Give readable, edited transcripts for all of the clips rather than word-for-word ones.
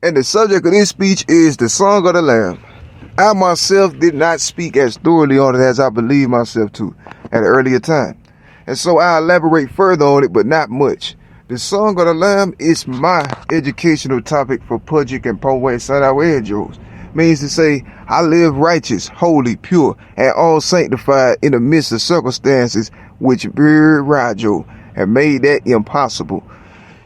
And the subject of this speech is the Song of the Lamb. I myself did not speak as thoroughly on it as I believe myself to at an earlier time. And so I elaborate further on it, but not much. The Song of the Lamb is my educational topic for Pudgic and Poet Sanawejo's. Means to say, I live righteous, holy, pure, and all sanctified in the midst of circumstances which Rajo have made that impossible.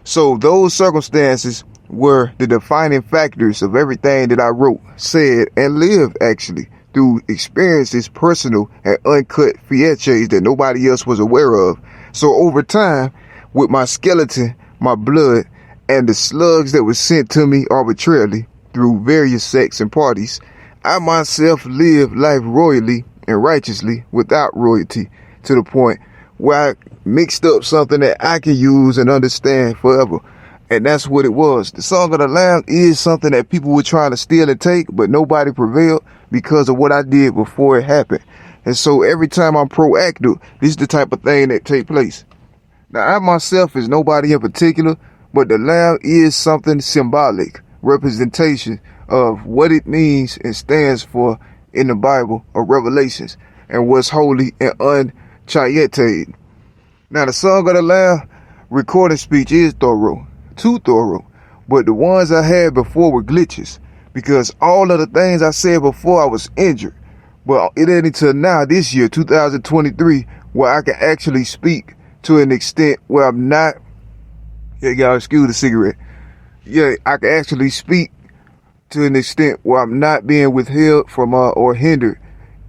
So those circumstances were the defining factors of everything that I wrote, said, and lived actually through experiences, personal and uncut fiaches that nobody else was aware of. So over time, with my skeleton, my blood, and the slugs that were sent to me arbitrarily through various sects and parties, I myself lived life royally and righteously without royalty, to the point where I mixed up something that I can use and understand forever. And that's what it was. The Song of the Lamb is something that people were trying to steal and take, but nobody prevailed because of what I did before it happened. And so every time I'm proactive, this is the type of thing that take place. Now, I myself is nobody in particular, but the lamb is something symbolic, representation of what it means and stands for in the Bible or Revelations and what's holy and unchayeted. Now, the Song of the Lamb recording speech is thorough. Too thorough, but the ones I had before were glitches because all of the things I said before I was injured. But it ain't until now, this year, 2023, where I can actually speak to an extent where I'm not, y'all excuse the cigarette. I can actually speak to an extent where I'm not being withheld from or hindered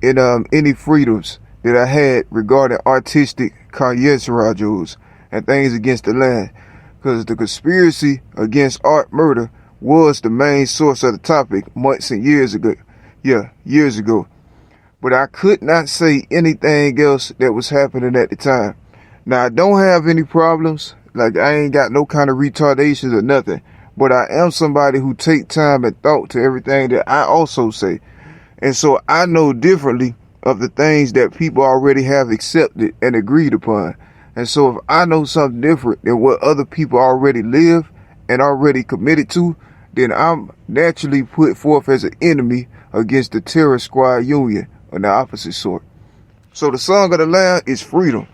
in any freedoms that I had regarding artistic rajos and things against the land. Because the conspiracy against art murder was the main source of the topic months and years ago. Years ago. But I could not say anything else that was happening at the time. Now, I don't have any problems. Like, I ain't got no kind of retardations or nothing. But I am somebody who take time and thought to everything that I also say. And so I know differently of the things that people already have accepted and agreed upon. And so if I know something different than what other people already live and already committed to, then I'm naturally put forth as an enemy against the terror squad union of the opposite sort. So the Song of the Lamb is freedom.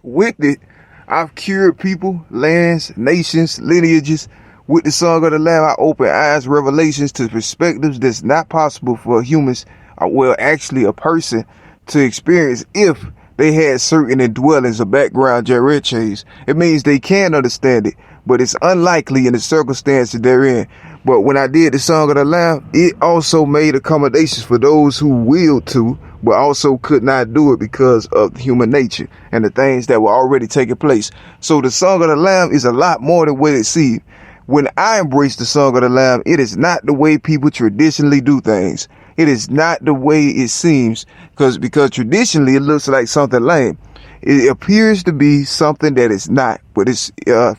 With it, I've cured people, lands, nations, lineages. With the Song of the Lamb, I open eyes, revelations to perspectives that's not possible for humans, well, actually a person, to experience if they had certain indwellings or background Jeriches. It means they can understand it, but it's unlikely in the circumstances they're in. But when I did the Song of the Lamb, it also made accommodations for those who willed to, but also could not do it because of human nature and the things that were already taking place. So the Song of the Lamb is a lot more than what it seemed. When I embrace the Song of the Lamb, it is not the way people traditionally do things. It is not the way it seems, because traditionally it looks like something lame. It appears to be something that is not, but it's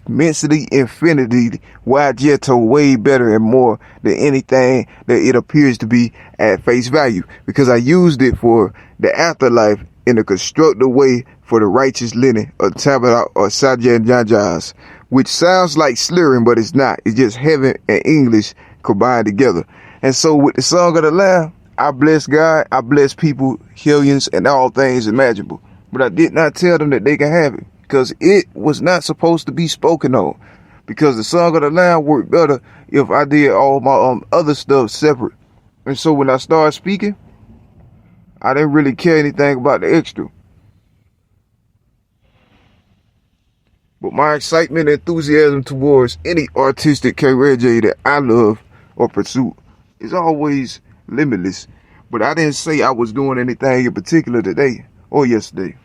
immensely, infinity, way better and more than anything that it appears to be at face value, because I used it for the afterlife in a constructive way for the righteous linen or tabernacle or sajanjajas, which sounds like slurring, but it's not. It's just heaven and English combined together. And so with the Song of the Lamb, I bless God, I bless people, millions, and all things imaginable. But I did not tell them that they can have it, because it was not supposed to be spoken on. Because the Song of the Lamb worked better if I did all my other stuff separate. And so when I started speaking, I didn't really care anything about the extra. But my excitement and enthusiasm towards any artistic career that I love or pursue is always limitless. But I didn't say I was doing anything in particular today or yesterday.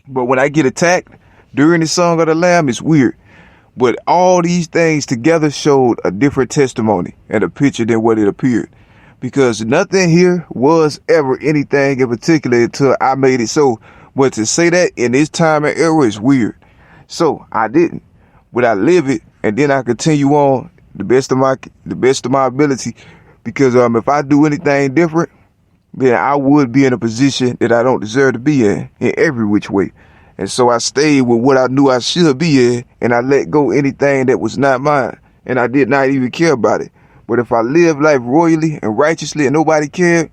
But when I get attacked during the Song of the Lamb, it's weird. But all these things together showed a different testimony and a picture than what it appeared. Because nothing here was ever anything in particular until I made it so. But to say that in this time and era is weird. So I didn't. But I live it, and then I continue on the best of my ability. Because if I do anything different, then I would be in a position that I don't deserve to be in every which way. And so I stayed with what I knew I should be in, and I let go anything that was not mine, and I did not even care about it. But if I lived life royally and righteously and nobody cared,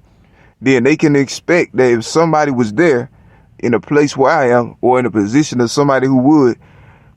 then they can expect that if somebody was there in a place where I am, or in a position of somebody who would,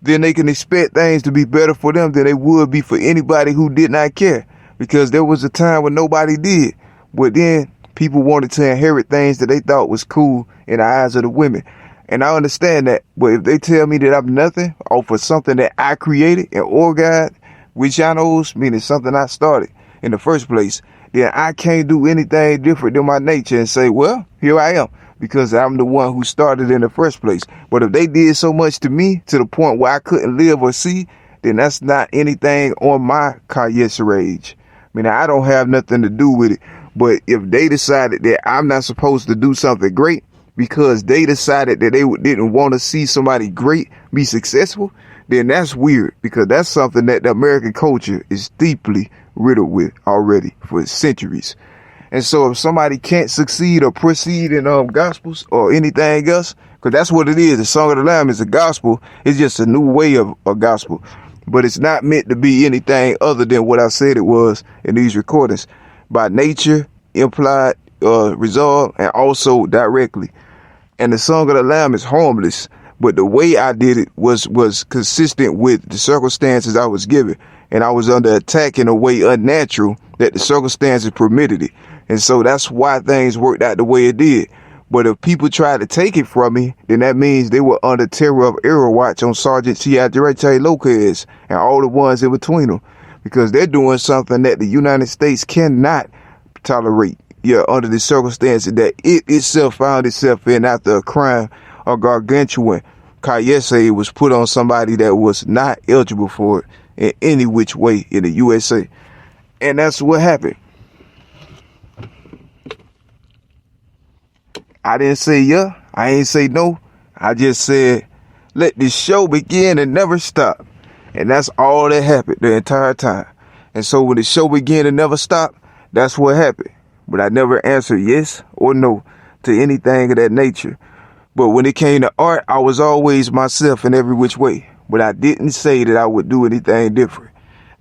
then they can expect things to be better for them than they would be for anybody who did not care. Because there was a time when nobody did. But then people wanted to inherit things that they thought was cool in the eyes of the women. And I understand that. But if they tell me that I'm nothing off of something that I created and organized, which I knows, meaning something I started in the first place, then I can't do anything different than my nature and say, well, here I am, because I'm the one who started in the first place. But if they did so much to me to the point where I couldn't live or see, then that's not anything on my Kayesha age. I mean, I don't have nothing to do with it. But if they decided that I'm not supposed to do something great because they decided that they didn't want to see somebody great be successful, then that's weird, because that's something that the American culture is deeply riddled with already for centuries. And so if somebody can't succeed or proceed in gospels or anything else, because that's what it is. The Song of the Lamb is a gospel. It's just a new way of a gospel. But it's not meant to be anything other than what I said it was in these recordings. By nature, implied, resolved, and also directly. And the Song of the Lamb is harmless. But the way I did it was consistent with the circumstances I was given. And I was under attack in a way unnatural that the circumstances permitted it. And so that's why things worked out the way it did. But if people tried to take it from me, then that means they were under terror of error watch on Sergeant Chiadirete Lopez and all the ones in between them. Because they're doing something that the United States cannot tolerate. Under the circumstances that it itself found itself in after a crime of gargantuan Kayesha was put on somebody that was not eligible for it in any which way in the USA. And that's what happened. I didn't say yeah, I ain't say no. I just said, let this show begin and never stop. And that's all that happened the entire time. And so when the show began and never stopped, that's what happened. But I never answered yes or no to anything of that nature. But when it came to art, I was always myself in every which way. But I didn't say that I would do anything different.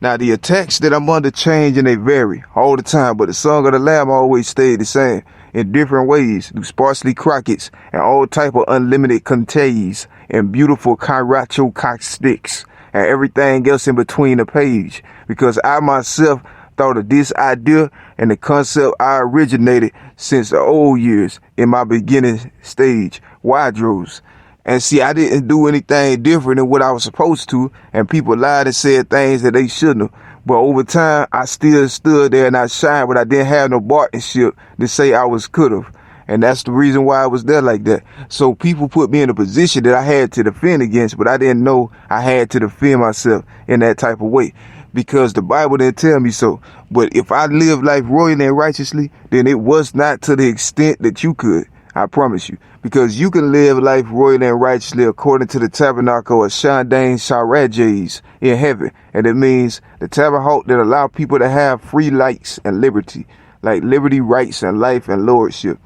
Now, the attacks that I'm under change and they vary all the time, but the Song of the Lamb always stayed the same in different ways through sparsely Crockett's and all type of unlimited Contays and beautiful Kairacho cock sticks and everything else in between the page. Because I myself thought of this idea and the concept I originated since the old years in my beginning stage, wardrobes. And see, I didn't do anything different than what I was supposed to, and people lied and said things that they shouldn't have. But over time, I still stood there and I shined, but I didn't have no partnership to say I could have. And that's the reason why I was there like that. So people put me in a position that I had to defend against, but I didn't know I had to defend myself in that type of way. Because the Bible didn't tell me so. But if I lived life royally and righteously, then it was not to the extent that you could. I promise you. Because you can live life royally and righteously according to the tabernacle of Shandane Sharajes in heaven. And it means the tabernacle that allow people to have free rights and liberty. Like liberty, rights, and life and lordship.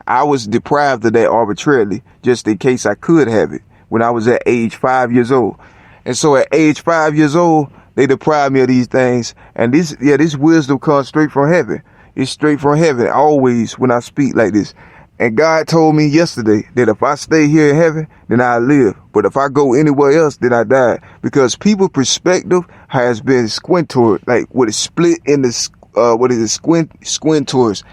I was deprived of that arbitrarily, just in case I could have it, when I was at age 5 years old. And so at age 5 years old, they deprived me of these things. And this wisdom comes straight from heaven. It's straight from heaven, always, when I speak like this. And God told me yesterday that if I stay here in heaven, then I live. But if I go anywhere else, then I die. Because people's perspective has been squinted, like with a split in the, squintors.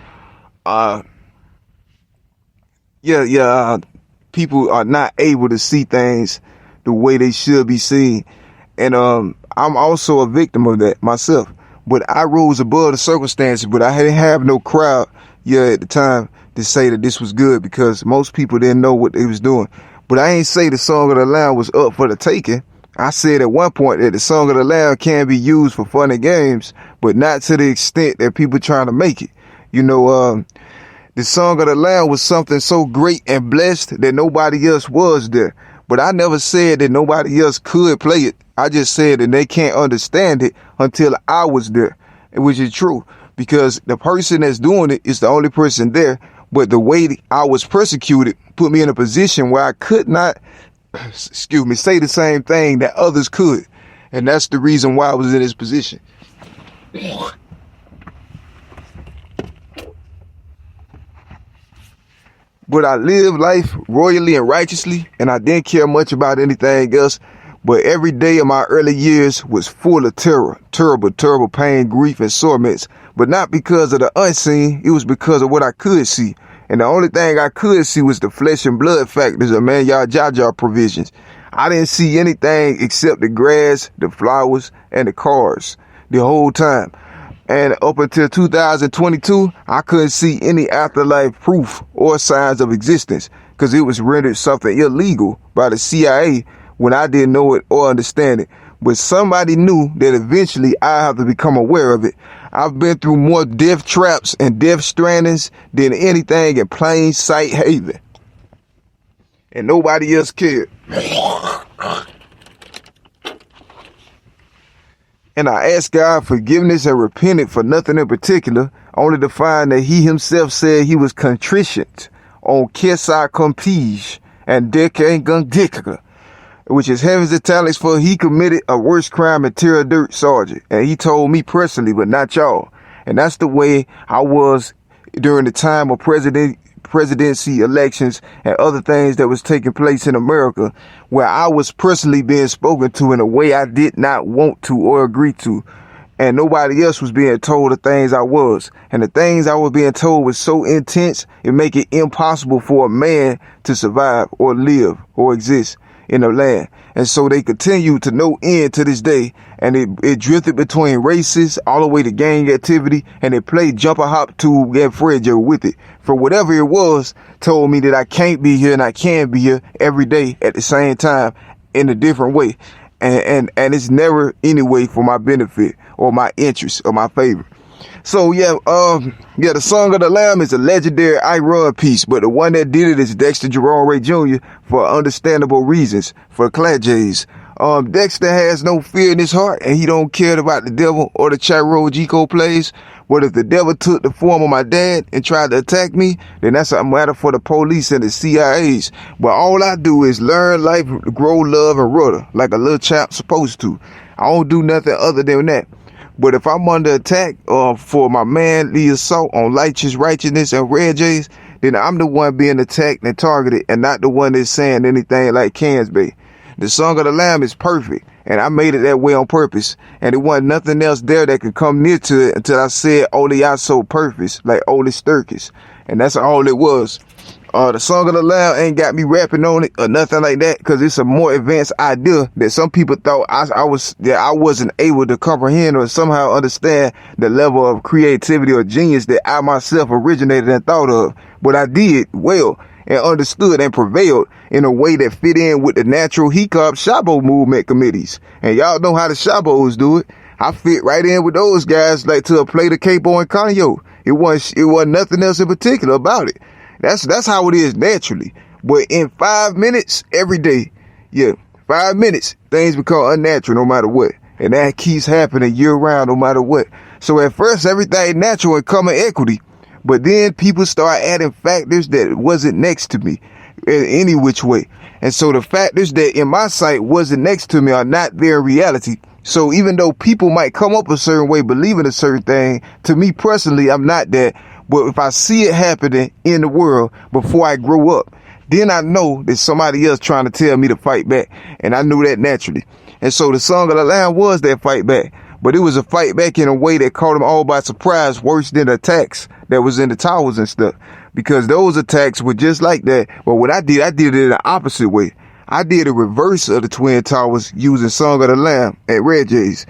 People are not able to see things the way they should be seen. And I'm also a victim of that myself. But I rose above the circumstances, but I didn't have no crowd at the time to say that this was good, because most people didn't know what they was doing. But I ain't say the Song of the Lamb was up for the taking. I said at one point that the Song of the Lamb can be used for fun and games, but not to the extent that people trying to make it. The Song of the Lamb was something so great and blessed that nobody else was there. But I never said that nobody else could play it. I just said that they can't understand it until I was there, which is true, because the person that's doing it is the only person there. But the way I was persecuted put me in a position where I could not say the same thing that others could. And that's the reason why I was in this position. But I lived life royally and righteously, and I didn't care much about anything else. But every day of my early years was full of terror, terrible pain, grief, and torments. But not because of the unseen, it was because of what I could see. And the only thing I could see was the flesh and blood factors of man y'all Jaja provisions. I didn't see anything except the grass, the flowers, and the cars the whole time. And up until 2022, I couldn't see any afterlife proof or signs of existence because it was rendered something illegal by the CIA when I didn't know it or understand it. But somebody knew that eventually I have to become aware of it. I've been through more death traps and death strandings than anything in plain sight haven. And nobody else cared. And I asked God forgiveness and repented for nothing in particular, only to find that he himself said he was contrite on Kesa Compige and Deke Gundika, which is heaven's italics for he committed a worse crime than Terra Dirt Sergeant. And he told me personally, but not y'all. And that's the way I was during the time of presidency elections and other things that was taking place in America, where I was personally being spoken to in a way I did not want to or agree to. And nobody else was being told the things I was. And the things I was being told was so intense, it make it impossible for a man to survive or live or exist in the land. And so they continue to no end to this day. And it drifted between races all the way to gang activity, and it played jumper hop to get Fredjo with it. For whatever it was, told me that I can't be here and I can be here every day at the same time in a different way. And it's never any way for my benefit or my interest or my favor. So the Song of the Lamb is a legendary I Run piece, but the one that did it is Dexter Jerome Ray Jr. for understandable reasons, for Clad J's. Dexter has no fear in his heart, and he don't care about the devil or the chat role G-Code plays. But if the devil took the form of my dad and tried to attack me, then that's a matter for the police and the CIAs. But all I do is learn life, grow, love, and rudder like a little chap supposed to. I don't do nothing other than that. But if I'm under attack for my manly assault on righteousness and Red J's, then I'm the one being attacked and targeted and not the one that's saying anything like Cansby. The Song of the Lamb is perfect, and I made it that way on purpose, and it wasn't nothing else there that could come near to it until I said Ole I so purpose, like Ole Sturkis, and that's all it was. The Song of the Lamb ain't got me rapping on it or nothing like that, because it's a more advanced idea that some people thought I wasn't able to comprehend or somehow understand the level of creativity or genius that I myself originated and thought of. But I did well and understood and prevailed in a way that fit in with the natural hip-hop Shabo movement committees. And y'all know how the Shabos do it. I fit right in with those guys like to play the capo and Kanyo. It wasn't nothing else in particular about it. That's how it is naturally. But in 5 minutes every day, 5 minutes, things become unnatural no matter what. And that keeps happening year round no matter what. So at first everything natural and common equity. But then people start adding factors that wasn't next to me in any which way. And so the factors that in my sight wasn't next to me are not there in reality. So even though people might come up a certain way, believing a certain thing, to me personally, I'm not that. But if I see it happening in the world before I grow up, then I know there's somebody else trying to tell me to fight back. And I knew that naturally. And so the Song of the Lamb was that fight back. But it was a fight back in a way that caught them all by surprise, worse than the attacks that was in the towers and stuff. Because those attacks were just like that. But what I did it in the opposite way. I did a reverse of the Twin Towers using Song of the Lamb at Red J's.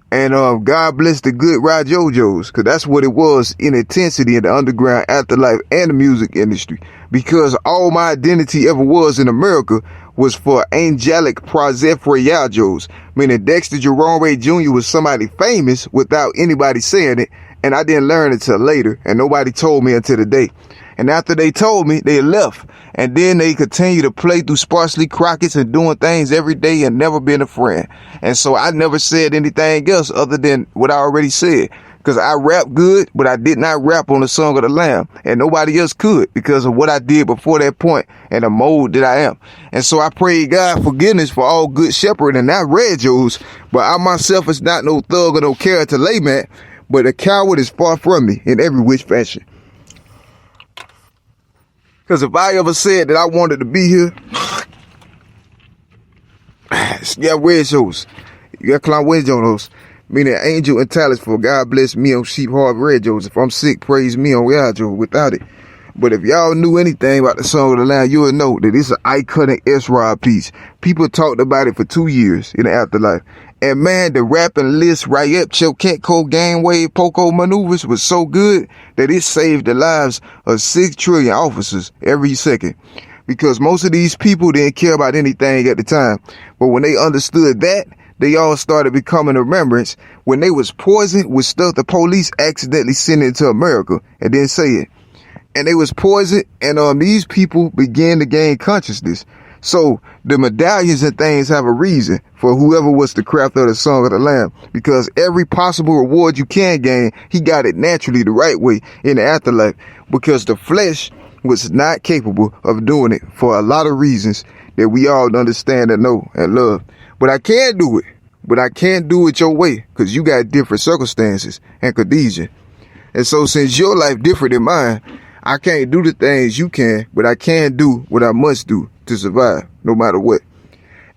And God bless the good Rod JoJo's, because that's what it was in intensity in the underground afterlife and the music industry. Because all my identity ever was in America was for angelic prosephrayajos, meaning Dexter Jerome Ray Jr. was somebody famous without anybody saying it, and I didn't learn until later, and nobody told me until today. And after they told me, they left, and then they continued to play through sparsely Crockett's and doing things every day and never been a friend. And so I never said anything else other than what I already said, Because I rap good, but I did not rap on the Song of the Lamb. And nobody else could because of what I did before that point and the mold that I am. And so I pray God forgiveness for all good shepherd and not red Joes. But I myself is not no thug or no character layman. But a coward is far from me in every which fashion. Because if I ever said that I wanted to be here, you got red shows. You got clown red joes. Meaning angel and talents for God bless me on sheep hard red joes. If I'm sick, praise me on Yajo without it. But if y'all knew anything about the Song of the Lamb, you would know that it's an iconic S-Rod piece. People talked about it for 2 years in the afterlife. And man, the rapping list, Ryep, Chilketco, Gangway, Poco maneuvers was so good that it saved the lives of 6 trillion officers every second. Because most of these people didn't care about anything at the time. But when they understood that, they all started becoming a remembrance when they was poisoned with stuff the police accidentally sent into America and didn't say it. And they was poisoned, and these people began to gain consciousness. So the medallions and things have a reason for whoever was the crafter of the Song of the Lamb, because every possible reward you can gain, he got it naturally the right way in the afterlife, because the flesh was not capable of doing it for a lot of reasons that we all understand and know and love. But I can do it. But I can't do it your way, because you got different circumstances and conditions. And so since your life different than mine, I can't do the things you can, but I can do what I must do to survive, no matter what.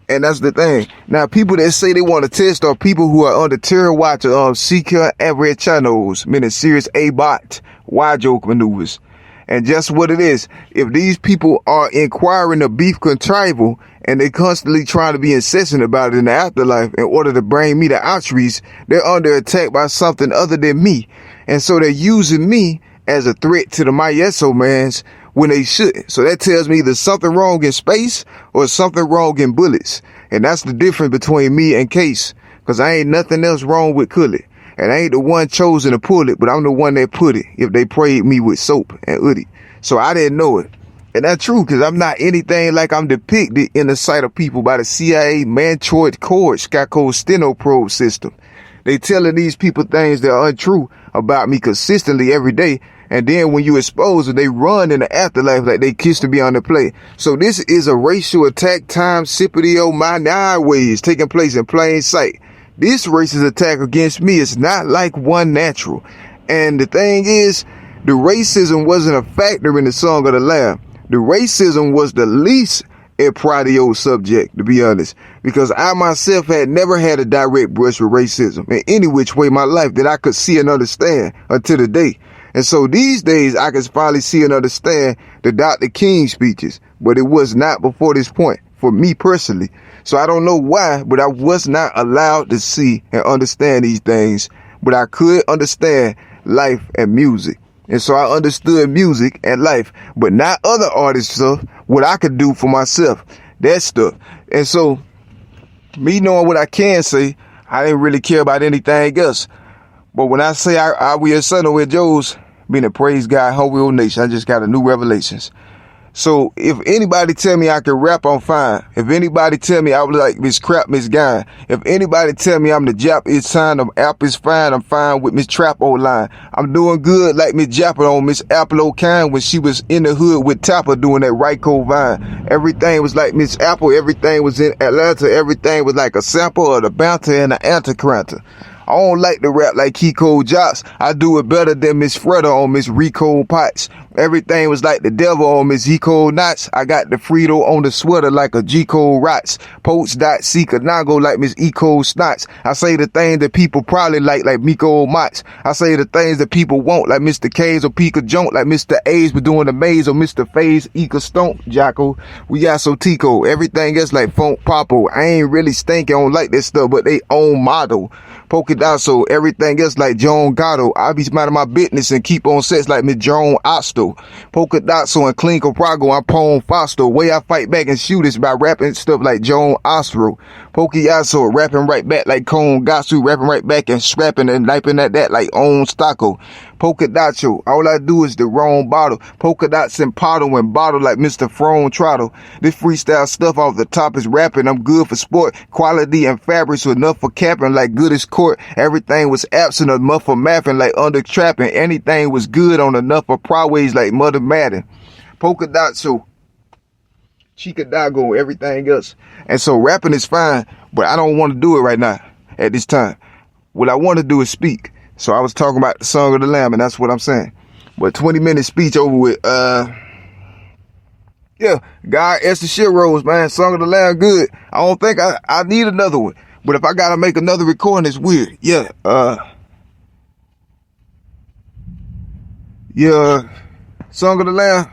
And that's the thing. Now, people that say they want to test are people who are under terror watch of secret average channels, meaning serious A-bot, Y-joke maneuvers. And just what it is, if these people are inquiring of beef contrival and they constantly trying to be incessant about it in the afterlife in order to bring me to outreach, they're under attack by something other than me. And so they're using me as a threat to the Mayeso mans when they shouldn't. So that tells me there's something wrong in space or something wrong in bullets. And that's the difference between me and Case, because I ain't nothing else wrong with Kullet. And I ain't the one chosen to pull it, but I'm the one that put it if they prayed me with soap and hoodie. So I didn't know it. And that's true, because I'm not anything like I'm depicted in the sight of people by the CIA Mantroid Cord Skycode Steno probe system. They telling these people things that are untrue about me consistently every day. And then when you expose it, they run in the afterlife like they kiss to be on the play. So this is a racial attack time Cipidio my ways taking place in plain sight. This racist attack against me is not like one natural. And the thing is, the racism wasn't a factor in the Song of the Lamb. The racism was the least a pradio subject, to be honest, because I myself had never had a direct brush with racism in any which way in my life that I could see and understand until today. And so these days I can finally see and understand the Dr. King speeches, but it was not before this point for me personally. So I don't know why, but I was not allowed to see and understand these things, but I could understand life and music. And so I understood music and life, but not other artists' stuff, what I could do for myself, that stuff. And so me knowing what I can say, I didn't really care about anything else. But when I say I will son with Joe's, meaning praise God, Holy Old Nation, I just got a new revelations. So if anybody tell me I can rap, I'm fine. If anybody tell me I was like Miss Crap, Miss Guy. If anybody tell me I'm the Jap is sign of App is fine, I'm fine with Miss Trap old line. I'm doing good like Miss Jappa on Miss Apple O'Kine when she was in the hood with Tapper doing that Ryco Vine. Everything was like Miss Apple, everything was in Atlanta, everything was like a sample of the Bounty and the Anticranta. I don't like to rap like Kiko Jocks. I do it better than Miss Freda on Miss Rico Potts. Everything was like the devil on Miss Eco Knots. I got the Frito on the sweater like a G-Code Rots. Posts dot Seeker Nago like Miss Eco Snots. I say the things that people probably like Miko Mots. I say the things that people want like Mr. K's or Pika Junk like Mr. A's but doing the maze or Mr. Faze Eka Stomp Jocko. We got so Tico. Everything else like Funk Popo. I ain't really stinking on like that stuff, but they own model. Polka dot so everything else like Joan Gatto. I be minding my business and keep on sets like Miss Joan Oster. Pasto. Polka Dotso and Clean Caprago, I'm Pone Foster. Way I fight back and shoot is by rapping stuff like Joan Ostro. Pokiaso, rapping right back like Cone Gatsu, rapping right back and scrapping and kniping at that like On Stocko. Polka Dotso, all I do is the wrong bottle. Polka Dots and Pottle and bottle like Mr. Frone Trottle. This freestyle stuff off the top is rapping. I'm good for sport. Quality and fabrics were enough for capping like good as court. Everything was absent enough for mapping like under trapping. Anything was good on enough for proways like Mother Madden. Polka Dotso, Chicadago, everything else. And so rapping is fine, but I don't want to do it right now at this time. What I want to do is speak. So I was talking about the Song of the Lamb, and that's what I'm saying. But 20-minute speech over with, yeah, God, Esther Shit Rose, man, Song of the Lamb, good. I don't think I need another one. But if I gotta make another recording, it's weird. Yeah, Song of the Lamb.